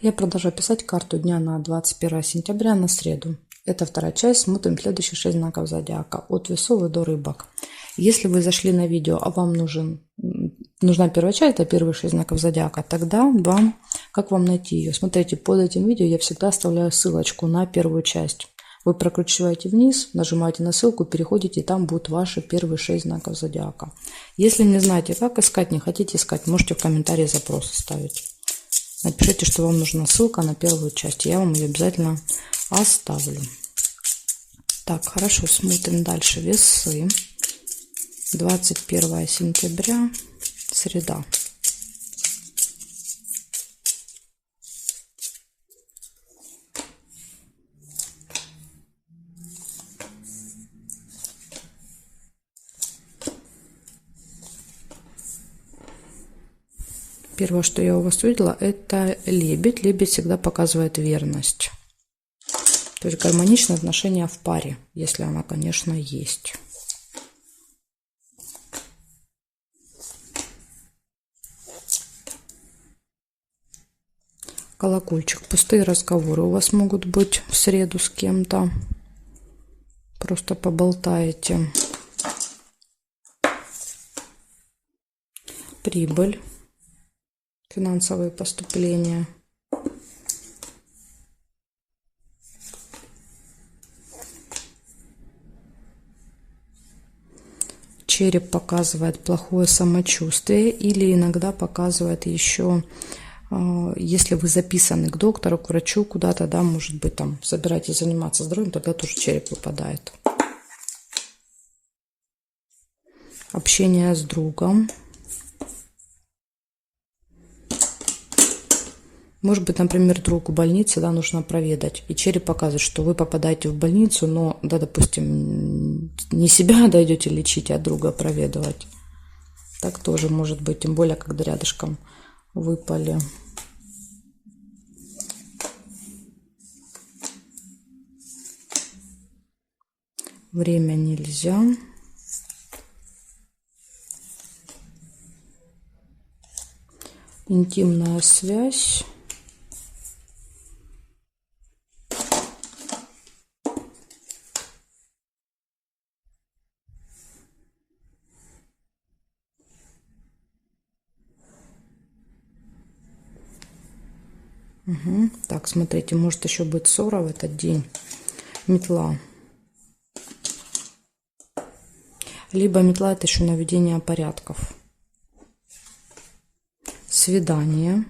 Я продолжаю писать карту дня на 21 сентября на среду. Это вторая часть. Смотрим следующие 6 знаков зодиака. От весов до рыбок. Если вы зашли на видео, а вам нужна первая часть, это первые 6 знаков зодиака, тогда как вам найти ее? Смотрите, под этим видео я всегда оставляю ссылочку на первую часть. Вы прокручиваете вниз, нажимаете на ссылку, переходите, и там будут ваши первые 6 знаков зодиака. Если не знаете, как искать, не хотите искать, можете в комментарии запрос оставить. Напишите, что вам нужна ссылка на первую часть. Я вам ее обязательно оставлю. Так, хорошо, смотрим дальше. Весы. 21 сентября, среда. Первое, что я у вас увидела, это лебедь. Лебедь всегда показывает верность. То есть гармоничные отношения в паре, если она, конечно, есть. Колокольчик. Пустые разговоры у вас могут быть в среду с кем-то. Просто поболтаете. Прибыль. Финансовые поступления. Череп показывает плохое самочувствие или иногда показывает еще, если вы записаны к доктору, к врачу куда-то, да, может быть, там собираетесь заниматься здоровьем, тогда тоже череп выпадает. Общение с другом. Может быть, например, друг в больнице, да, нужно проведать. И череп показывает, что вы попадаете в больницу, но, да, допустим, не себя дойдете лечить, а друга проведывать. Так тоже может быть, тем более, когда рядышком выпали. Время нельзя. Интимная связь. Угу. Так, смотрите, может еще быть ссора в этот день. Метла. Либо метла — это еще наведение порядков. Свидание.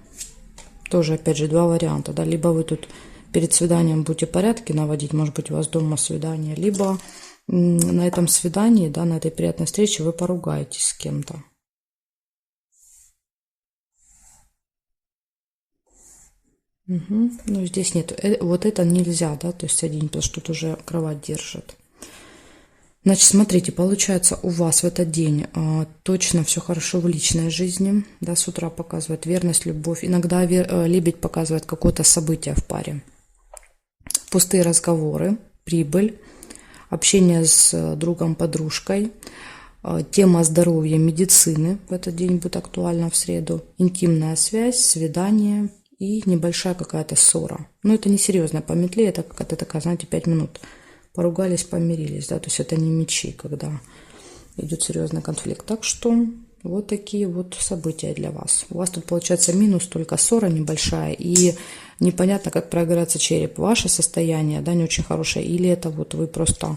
Тоже, опять же, два варианта. Да? Либо вы тут перед свиданием будете порядки наводить, может быть, у вас дома свидание, либо на этом свидании, да, на этой приятной встрече вы поругаетесь с кем-то. Угу. Ну, здесь нет. Вот это нельзя, да, то есть один, потому что тут уже кровать держит. Значит, смотрите, получается, у вас в этот день точно все хорошо в личной жизни. Да, с утра показывает верность, любовь. Иногда лебедь показывает какое-то событие в паре. Пустые разговоры, прибыль, общение с другом, подружкой. Тема здоровья, медицины в этот день будет актуальна в среду. Интимная связь, свидание и небольшая какая-то ссора. Но это не серьезно по метле, это какая-то такая, знаете, 5 минут. Поругались, помирились, да, то есть это не мечи, когда идет серьезный конфликт. Так что вот такие вот события для вас. У вас тут получается минус, только ссора небольшая, и непонятно, как проиграется череп. Ваше состояние, да, не очень хорошее, или это вот вы просто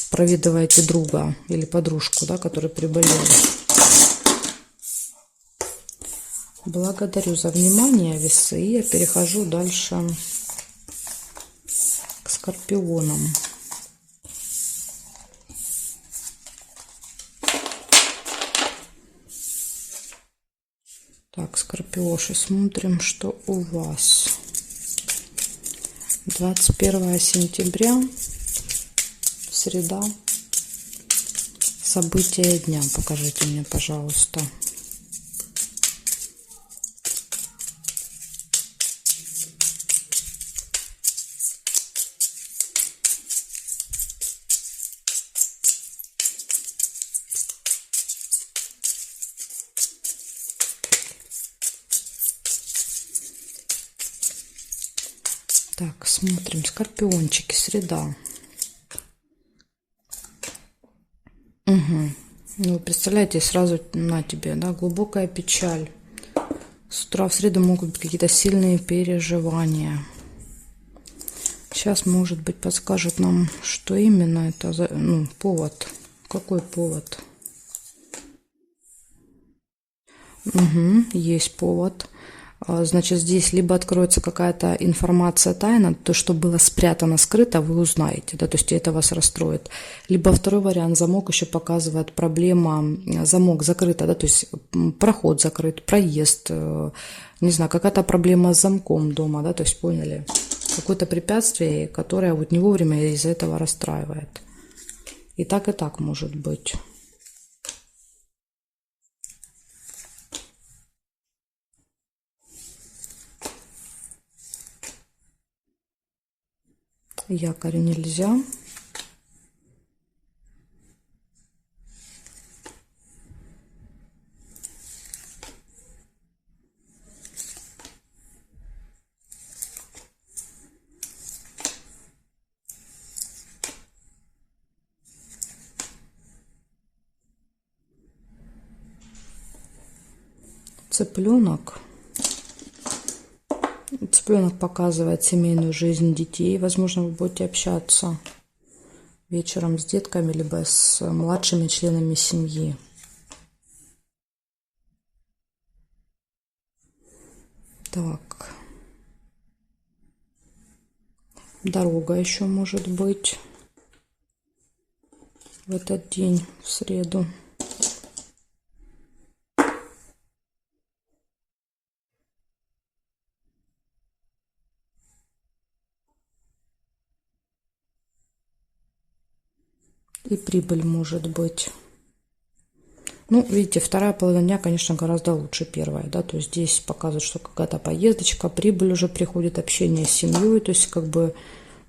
проведываете друга или подружку, да, который приболел. Благодарю за внимание, весы. Я перехожу дальше к скорпионам. Так, скорпиоши, смотрим, что у вас. 21 сентября, среда. События дня. Покажите мне, пожалуйста. Так, смотрим. Скорпиончики, среда. Угу. Ну, представляете, сразу на тебе, да, глубокая печаль. С утра в среду могут быть какие-то сильные переживания. Сейчас, может быть, подскажет нам, что именно это за, ну, повод. Какой повод? Угу, есть повод. Значит, здесь либо откроется какая-то информация тайна, то, что было спрятано, скрыто, вы узнаете, да, то есть это вас расстроит. Либо второй вариант, замок еще показывает проблема, замок закрыто, да, то есть проход закрыт, проезд, не знаю, какая-то проблема с замком дома, да, то есть поняли, какое-то препятствие, которое вот не вовремя из-за этого расстраивает. И так может быть. Якорь нельзя. Цыпленок. Цыпленок показывает семейную жизнь детей. Возможно, вы будете общаться вечером с детками, либо с младшими членами семьи. Так. Дорога еще может быть в этот день, в среду. И прибыль может быть. Ну, видите, вторая половина дня, конечно, гораздо лучше первая, да, то есть здесь показывает, что какая-то поездочка, прибыль уже приходит, общение с семьей, то есть как бы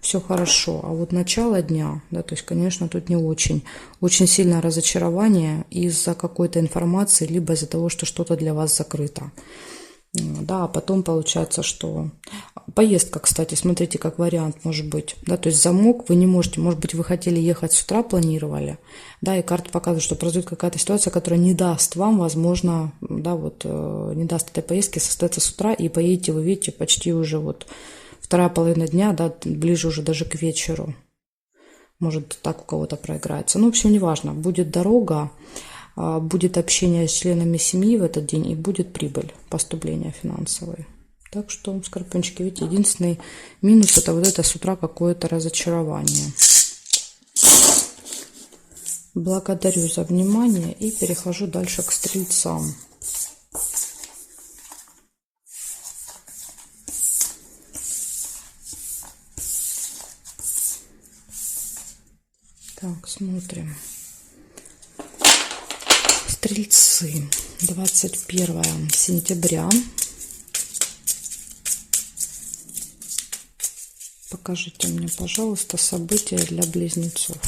все хорошо. А вот начало дня, да, то есть, конечно, тут не очень. Очень сильное разочарование из-за какой-то информации, либо из-за того, что что-то для вас закрыто. Да, а потом получается, что поездка, кстати, смотрите, как вариант может быть, да, то есть замок вы не можете, может быть, вы хотели ехать с утра, планировали, да, и карта показывает, что произойдет какая-то ситуация, которая не даст вам, возможно, да, вот, не даст этой поездки состояться с утра, и поедете вы, видите, почти уже вот вторая половина дня, да, ближе уже даже к вечеру, может, так у кого-то проиграется, ну, в общем, неважно, будет дорога, будет общение с членами семьи в этот день и будет прибыль, поступления финансовые. Так что, скорпиончики, видите, единственный минус – это вот это с утра какое-то разочарование. Благодарю за внимание и перехожу дальше к стрельцам. Так, смотрим. Стрельцы, 21 сентября. Покажите мне, пожалуйста, события для близнецов.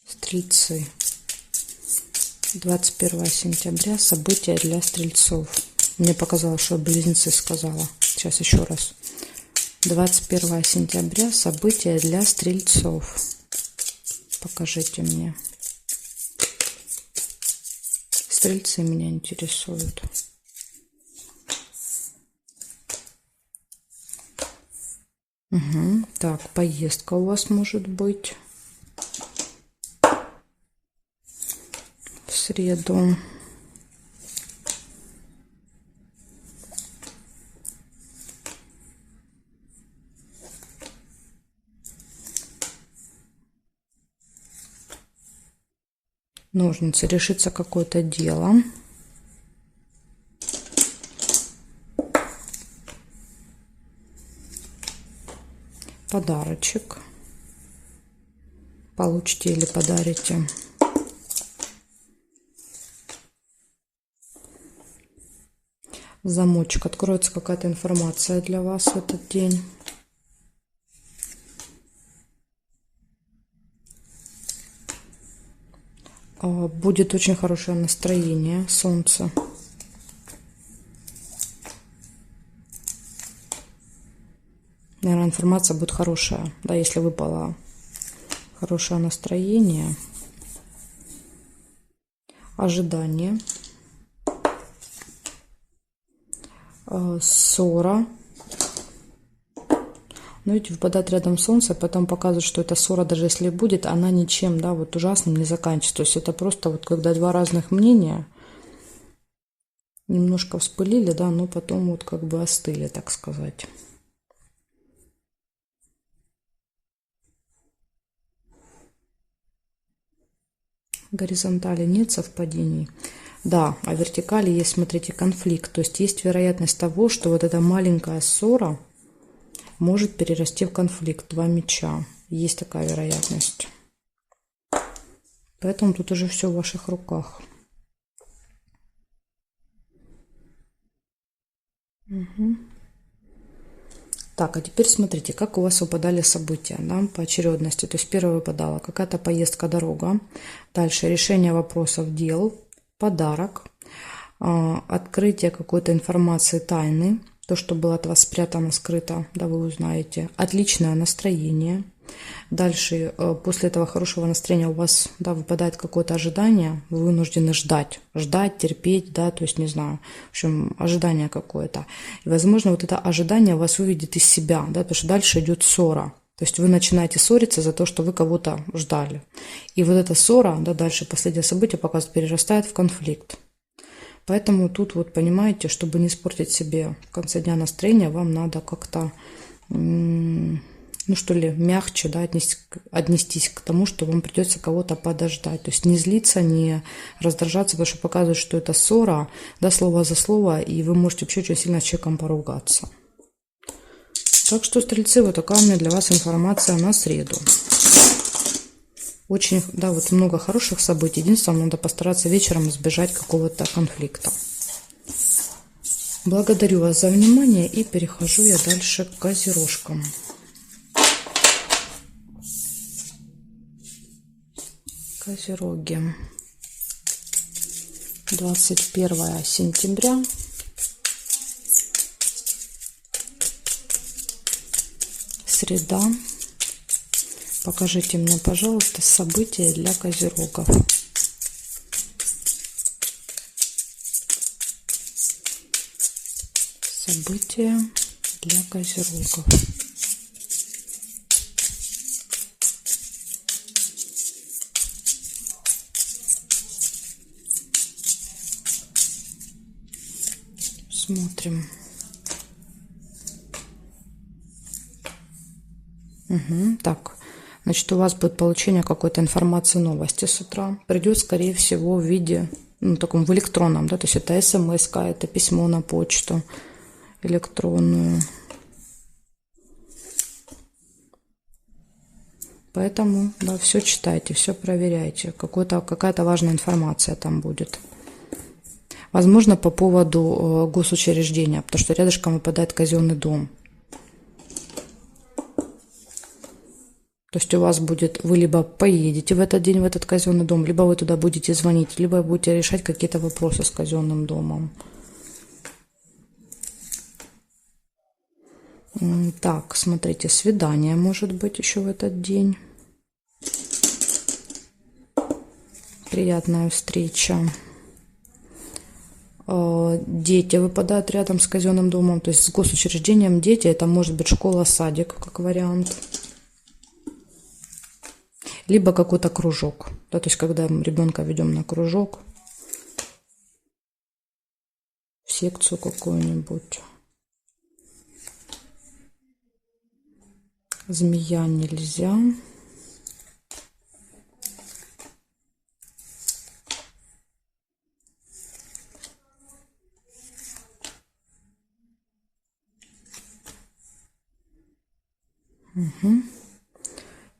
Стрельцы. 21 сентября. События для стрельцов. Мне показалось, что близнецы сказала. Сейчас еще раз. 21 сентября. События для стрельцов. Покажите мне. Стрельцы меня интересуют. Угу. Так, поездка у вас может быть в среду. Ножницы. Решится какое-то дело. подарочек получите или подарите. Замочек. Откроется какая-то информация для вас в этот день. Будет очень хорошее настроение. Солнце. Наверное, информация будет хорошая. Да, если выпало хорошее настроение. Ожидание. Ссора. Но ведь выпадает рядом солнце, потом показывает, что эта ссора, даже если будет, она ничем, да, вот ужасным не заканчивается. То есть это просто вот когда два разных мнения немножко вспылили, да, но потом вот как бы остыли, так сказать. Горизонтали нет совпадений. Да, а в вертикали есть, смотрите, конфликт. То есть есть вероятность того, что вот эта маленькая ссора может перерасти в конфликт. Два меча. Есть такая вероятность. Поэтому тут уже все в ваших руках. Угу. Так, а теперь смотрите, как у вас выпадали события, да, по очередности. То есть первое выпадало какая-то поездка, дорога. Дальше решение вопросов, дел, подарок, открытие какой-то информации, тайны. То, что было от вас спрятано, скрыто, да, вы узнаете. Отличное настроение. Дальше, после этого хорошего настроения у вас, да, выпадает какое-то ожидание, вы вынуждены ждать, терпеть, да, то есть, не знаю, в общем, ожидание какое-то. И, возможно, вот это ожидание вас выведет из себя, да, потому что дальше идет ссора. То есть вы начинаете ссориться за то, что вы кого-то ждали. И вот эта ссора, да, дальше последнее событие показывает, перерастает в конфликт. Поэтому тут вот понимаете, чтобы не испортить себе в конце дня настроение, вам надо как-то, ну что ли, мягче, да, отнестись к тому, что вам придется кого-то подождать. То есть не злиться, не раздражаться, потому что показывает, что это ссора, да, слово за слово, и вы можете вообще очень сильно с человеком поругаться. Так что, стрельцы, вот такая у меня для вас информация на среду. Очень, да, вот много хороших событий. Единственное, надо постараться вечером избежать какого-то конфликта. Благодарю вас за внимание и перехожу я дальше к козерожкам. Козероги. 21 сентября. Среда. Покажите мне, пожалуйста, события для козерогов. События для козерогов. Смотрим. Угу, так, значит, у вас будет получение какой-то информации, новости с утра. Придет, скорее всего, в виде, ну, таком, в электронном, да, то есть это смс, это письмо на почту электронную. Поэтому, да, все читайте, все проверяйте. Какая-то важная информация там будет. Возможно, по поводу госучреждения, потому что рядышком выпадает казенный дом. То есть у вас будет, вы либо поедете в этот день в этот казенный дом, либо вы туда будете звонить, либо будете решать какие-то вопросы с казенным домом. Так, смотрите, свидание может быть еще в этот день. Приятная встреча. Дети выпадают рядом с казенным домом, то есть с госучреждением дети, это может быть школа, садик, как вариант. Либо какой-то кружок, да, то есть когда ребенка ведем на кружок, в секцию какую-нибудь. Змея нельзя.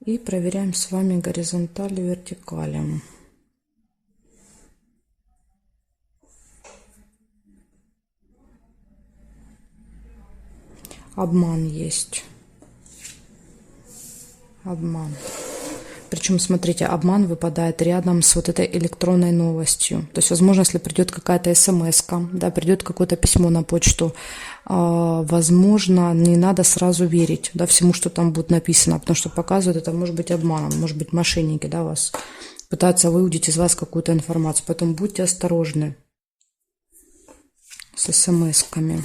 И проверяем с вами горизонтали, вертикали. Обман есть. Обман. Причем, смотрите, обман выпадает рядом с вот этой электронной новостью. То есть, возможно, если придет какая-то смс-ка, да, придет какое-то письмо на почту, возможно, не надо сразу верить, да, всему, что там будет написано, потому что показывают, это может быть обманом, может быть, мошенники, да, вас пытаются выудить из вас какую-то информацию. Поэтому будьте осторожны с смс-ками.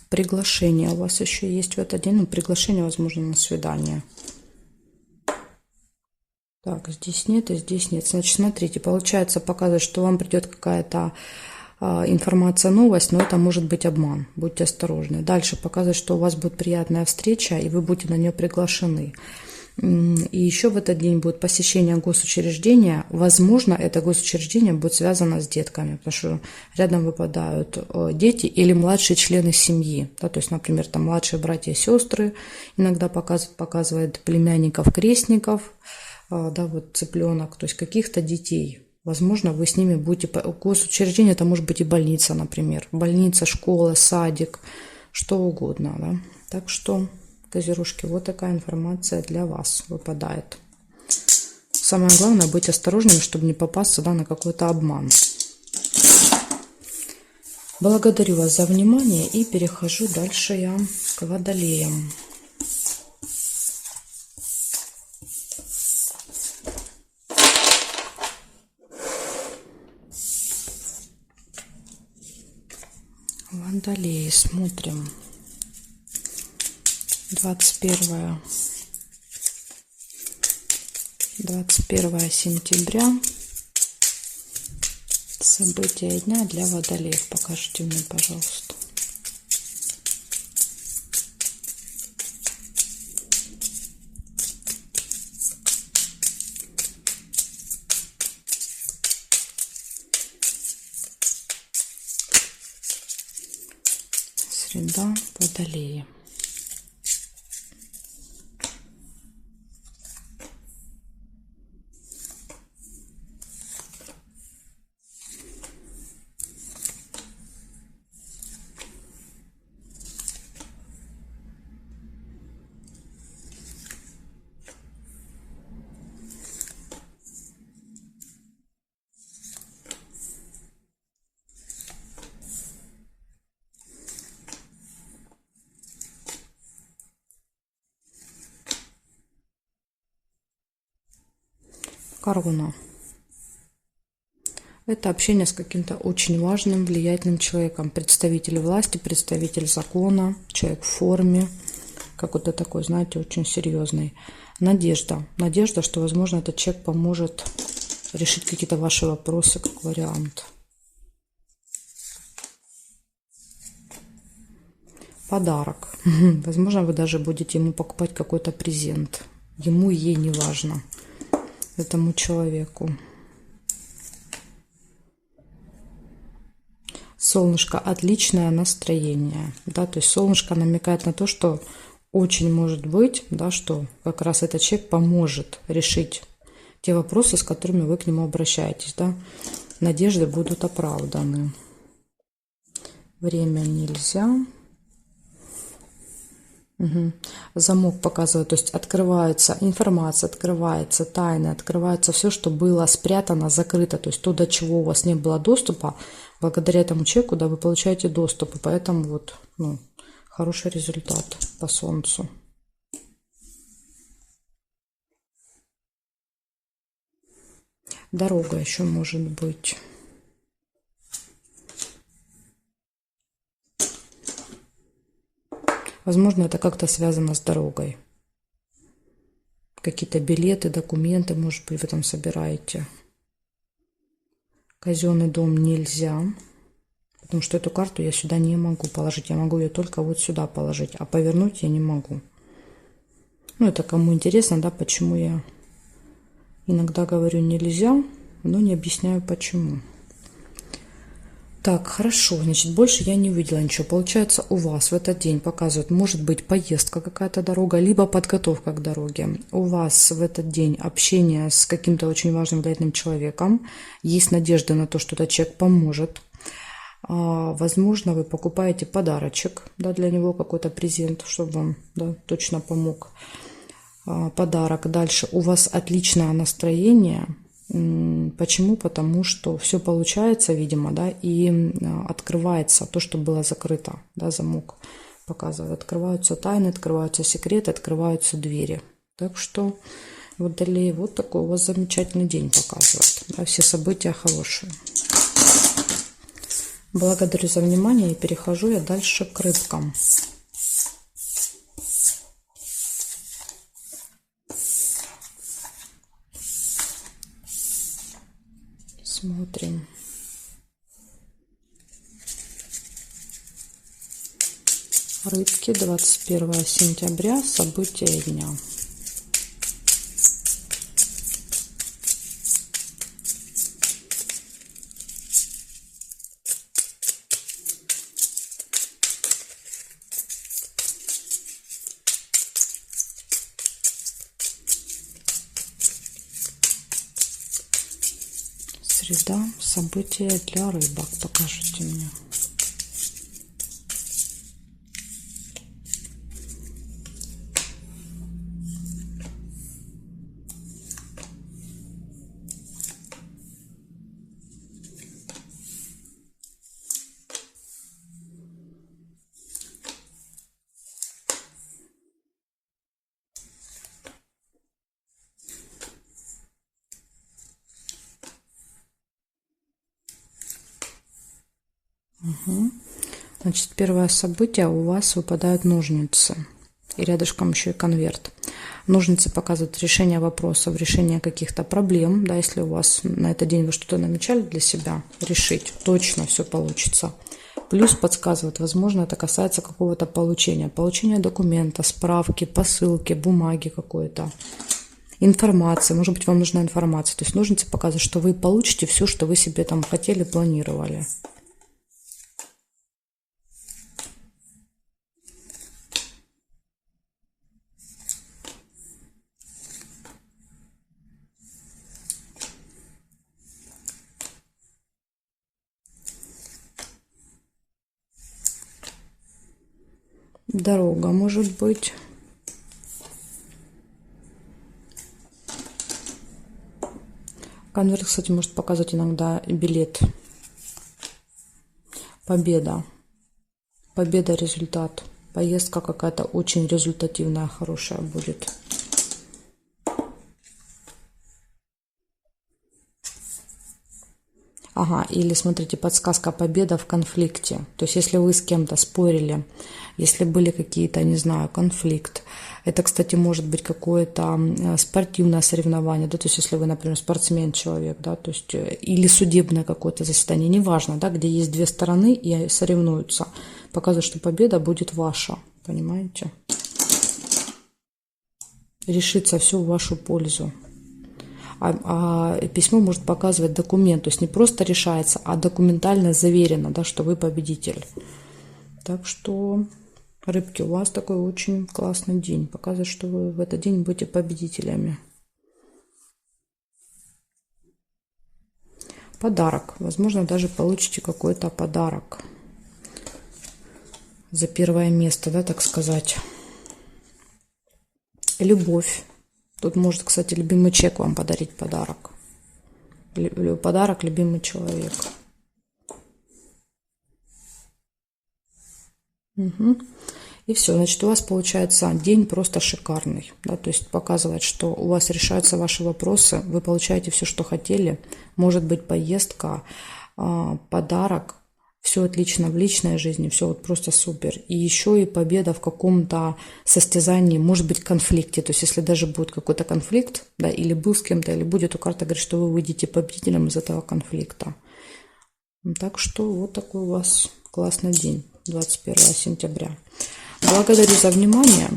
Приглашение у вас еще есть в этот день, ну, приглашение, возможно, на свидание. Так, здесь нет и здесь нет. Значит, смотрите, получается, показывает, что вам придет какая-то информация, новость, но это может быть обман. Будьте осторожны. Дальше показывает, что у вас будет приятная встреча, и вы будете на нее приглашены. И еще в этот день будет посещение госучреждения. Возможно, это госучреждение будет связано с детками, потому что рядом выпадают дети или младшие члены семьи. Да, то есть, например, там младшие братья и сестры иногда показывает племянников, крестников, да, вот цыпленок, то есть каких-то детей. Возможно, вы с ними будете... Госучреждение, это может быть и больница, например. Больница, школа, садик, что угодно. Да? Так что, козерожки, вот такая информация для вас выпадает. Самое главное, быть осторожными, чтобы не попасться, да, на какой-то обман. Благодарю вас за внимание и перехожу дальше я к водолеям. Водолеи, смотрим. 21 сентября. События дня для водолеев. Покажите мне, пожалуйста. Среда, водолеи. Корона. Это общение с каким-то очень важным, влиятельным человеком. Представитель власти, представитель закона, человек в форме. Какой-то такой, знаете, очень серьезный. Надежда. Надежда, что, возможно, этот человек поможет решить какие-то ваши вопросы, как вариант. Подарок. Возможно, вы даже будете ему покупать какой-то презент. Ему и ей не важно. Этому человеку. Солнышко, отличное настроение. Да, то есть солнышко намекает на то, что очень может быть, да, что как раз этот человек поможет решить те вопросы, с которыми вы к нему обращаетесь. Да. Надежды будут оправданы. Время нельзя. Угу. Замок показывает, то есть открывается информация, открывается тайны, открывается все, что было спрятано, закрыто, то есть то, до чего у вас не было доступа, благодаря этому человеку, да, вы получаете доступ, и поэтому вот, ну, хороший результат по Солнцу. Дорога еще может быть. Возможно, это как-то связано с дорогой. Какие-то билеты, документы, может быть, вы там собираете. Казенный дом нельзя, потому что эту карту я сюда не могу положить. Я могу ее только вот сюда положить, а повернуть я не могу. Ну, это кому интересно, да, почему я иногда говорю нельзя, но не объясняю почему. Так, хорошо, значит, больше я не увидела ничего. Получается, у вас в этот день показывают, может быть, поездка какая-то дорога, либо подготовка к дороге. У вас в этот день общение с каким-то очень важным, влиятельным человеком. Есть надежда на то, что этот человек поможет. Возможно, вы покупаете подарочек, да, для него какой-то презент, чтобы он, да, точно помог. Подарок. Дальше у вас отличное настроение. Почему? Потому что все получается, видимо, да, и открывается то, что было закрыто, да, замок показывает. Открываются тайны, открываются секреты, открываются двери. Так что Водолей, вот такой у вас замечательный день показывает. Да, все события хорошие. Благодарю за внимание и перехожу я дальше к рыбкам. Смотрим. Рыбки, 21 сентября, события дня. Среда, события для рыбок. Покажите мне. Значит, первое событие, у вас выпадают ножницы. И рядышком еще и конверт. Ножницы показывают решение вопросов, решение каких-то проблем. Да, если у вас на этот день вы что-то намечали для себя решить, точно все получится. Плюс подсказывают, возможно, это касается какого-то получения. Получения документа, справки, посылки, бумаги какой-то. Информация. Может быть, вам нужна информация. То есть ножницы показывают, что вы получите все, что вы себе там хотели, планировали. Дорога, может быть. Конверт, кстати, может показывать иногда билет. Победа. Победа, результат. Поездка какая-то очень результативная, хорошая будет. Ага, или смотрите, подсказка победа в конфликте. То есть, если вы с кем-то спорили, если были какие-то, не знаю, конфликт. Это, кстати, может быть какое-то спортивное соревнование, да, то есть, если вы, например, спортсмен человек, да, то есть, или судебное какое-то заседание, неважно, да, где есть две стороны и соревнуются. Показывает, что победа будет ваша, понимаете? Решится все в вашу пользу. А письмо может показывать документ, то есть не просто решается, а документально заверено, да, что вы победитель. Так что, рыбки, у вас такой очень классный день. Показывает, что вы в этот день будете победителями. Подарок. Возможно, даже получите какой-то подарок за первое место, да, так сказать. Любовь. Тут может, кстати, любимый человек вам подарить подарок. Подарок любимый человек. Угу. И все, значит, у вас получается день просто шикарный. Да? То есть показывает, что у вас решаются ваши вопросы, вы получаете все, что хотели. Может быть, поездка, подарок. Все отлично в личной жизни, все вот просто супер. И еще и победа в каком-то состязании, может быть, конфликте. То есть, если даже будет какой-то конфликт, да, или был с кем-то, или будет, то карта говорит, что вы выйдете победителем из этого конфликта. Так что вот такой у вас классный день, 21 сентября. Благодарю за внимание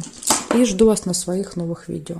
и жду вас на своих новых видео.